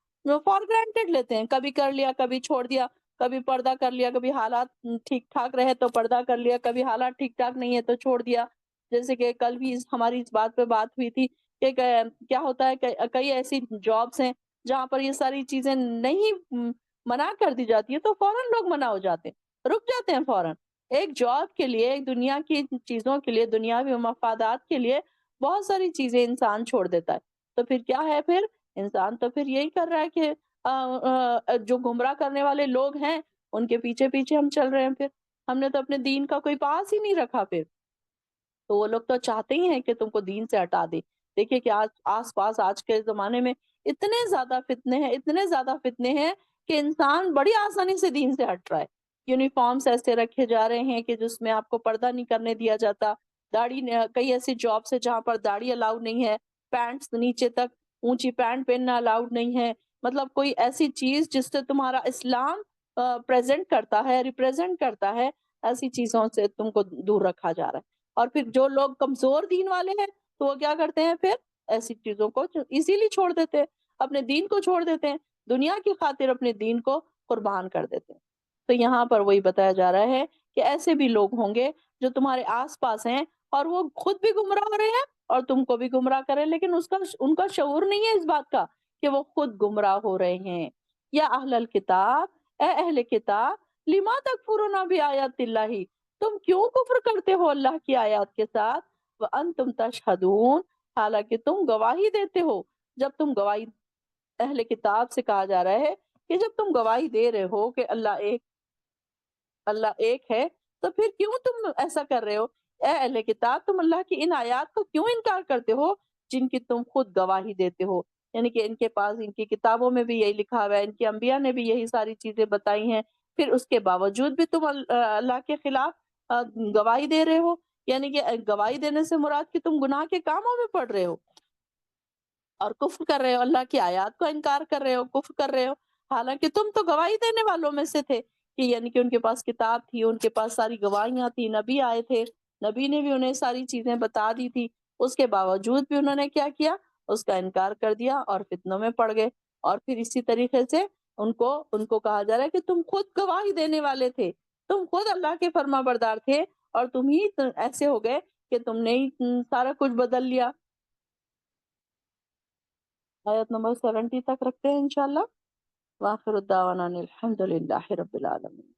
فار گرانٹیڈ لیتے ہیں، کبھی کر لیا کبھی چھوڑ دیا، کبھی پردہ کر لیا، کبھی حالات ٹھیک ٹھاک رہے تو پردہ کر لیا، کبھی حالات ٹھیک ٹھاک نہیں ہے تو چھوڑ دیا۔ جیسے کہ کل بھی ہماری اس بات پہ بات ہوئی تھی کہ کیا ہوتا ہے کہ کئی ایسی جابس ہیں جہاں پر یہ ساری چیزیں نہیں منع کر دی جاتی ہے تو فوراً لوگ منع ہو جاتے ہیں، رک جاتے ہیں فوراً۔ ایک جاب کے لیے، ایک دنیا کی چیزوں کے لیے، دنیاوی مفادات کے لیے بہت ساری چیزیں انسان چھوڑ دیتا ہے۔ تو پھر کیا ہے؟ پھر انسان تو پھر یہی کر رہا ہے کہ جو گمراہ کرنے والے لوگ ہیں ان کے پیچھے پیچھے ہم چل رہے ہیں۔ پھر ہم نے تو اپنے دین کا کوئی پاس ہی نہیں رکھا پھر، تو وہ لوگ تو چاہتے ہی ہیں کہ تم کو دین سے ہٹا دے۔ دیکھیے کہ آج آس پاس آج کے زمانے میں اتنے زیادہ فتنے ہیں کہ انسان بڑی آسانی سے دین سے ہٹ رہا ہے۔ یونیفارمز ایسے رکھے جا رہے ہیں کہ جس میں آپ کو پردہ نہیں کرنے دیا جاتا، کئی ایسی جابس ہے جہاں پر داڑھی الاؤڈ نہیں ہے، پینٹس نیچے تک اونچی پینٹ پہننا الاؤڈ نہیں ہے، مطلب کوئی ایسی چیز جس سے تمہارا اسلام پریزنٹ کرتا ہے، ریپریزنٹ کرتا ہے، ایسی چیزوں سے تم کو دور رکھا جا رہا ہے۔ اور پھر جو لوگ کمزور دین والے ہیں تو وہ کیا کرتے ہیں؟ پھر ایسی چیزوں کو ایزیلی چھوڑ دیتے ہیں، اپنے دین کو چھوڑ دیتے ہیں، دنیا کی خاطر اپنے دین کو قربان کر دیتے ہیں۔ تو یہاں پر وہی بتایا جا رہا ہے کہ ایسے بھی لوگ ہوں گے جو تمہارے آس پاس ہیں اور وہ خود بھی گمراہ ہو رہے ہیں اور تم کو بھی گمراہ کرے، لیکن ان کا شعور نہیں ہے اس بات کا کہ وہ خود گمراہ ہو رہے ہیں۔ یا اہل الکتاب، اے اہل کتاب، لما تکفرون بآیات اللہ، تم کیوں کفر کرتے ہو اللہ کی آیات کے ساتھ، وانتم تشہدون، حالانکہ تم گواہی دیتے ہو۔ جب تم گواہی، اہل کتاب سے کہا جا رہا ہے کہ جب تم گواہی دے رہے ہو کہ اللہ ایک ہے، تو پھر کیوں تم ایسا کر رہے ہو اے اہل کتاب تم اللہ کی ان آیات کو کیوں انکار کرتے ہو جن کی تم خود گواہی دیتے ہو؟ یعنی کہ ان کے پاس ان کی کتابوں میں بھی یہی لکھا ہوا ہے، ان کے انبیاء نے بھی یہی ساری چیزیں بتائی ہیں، پھر اس کے باوجود بھی تم اللہ کے خلاف آ، گواہی دے رہے ہو؟ یعنی کہ گواہی دینے سے مراد کہ تم گناہ کے کاموں میں پڑ رہے ہو اور کفر کر رہے ہو، اللہ کی آیات کو انکار کر رہے ہو، کفر کر رہے ہو، حالانکہ تم تو گواہی دینے والوں میں سے تھے کہ یعنی کہ ان کے پاس کتاب تھی، ان کے پاس ساری گواہیاں تھی، نبی آئے تھے، نبی نے بھی انہیں ساری چیزیں بتا دی تھی، اس کے باوجود بھی انہوں نے کیا کیا؟ اس کا انکار کر دیا اور فتنوں میں پڑ گئے۔ اور پھر اسی طریقے سے ان کو کہا جا رہا ہے کہ تم خود گواہی دینے والے تھے، تم خود اللہ کے فرما بردار تھے، اور تم ہی ایسے ہو گئے کہ تم نے ہی سارا کچھ بدل لیا۔ آیت نمبر 70 تک رکھتے ہیں انشاءاللہ۔ وآخر الدعوانا ان الحمد للہ رب العالمین۔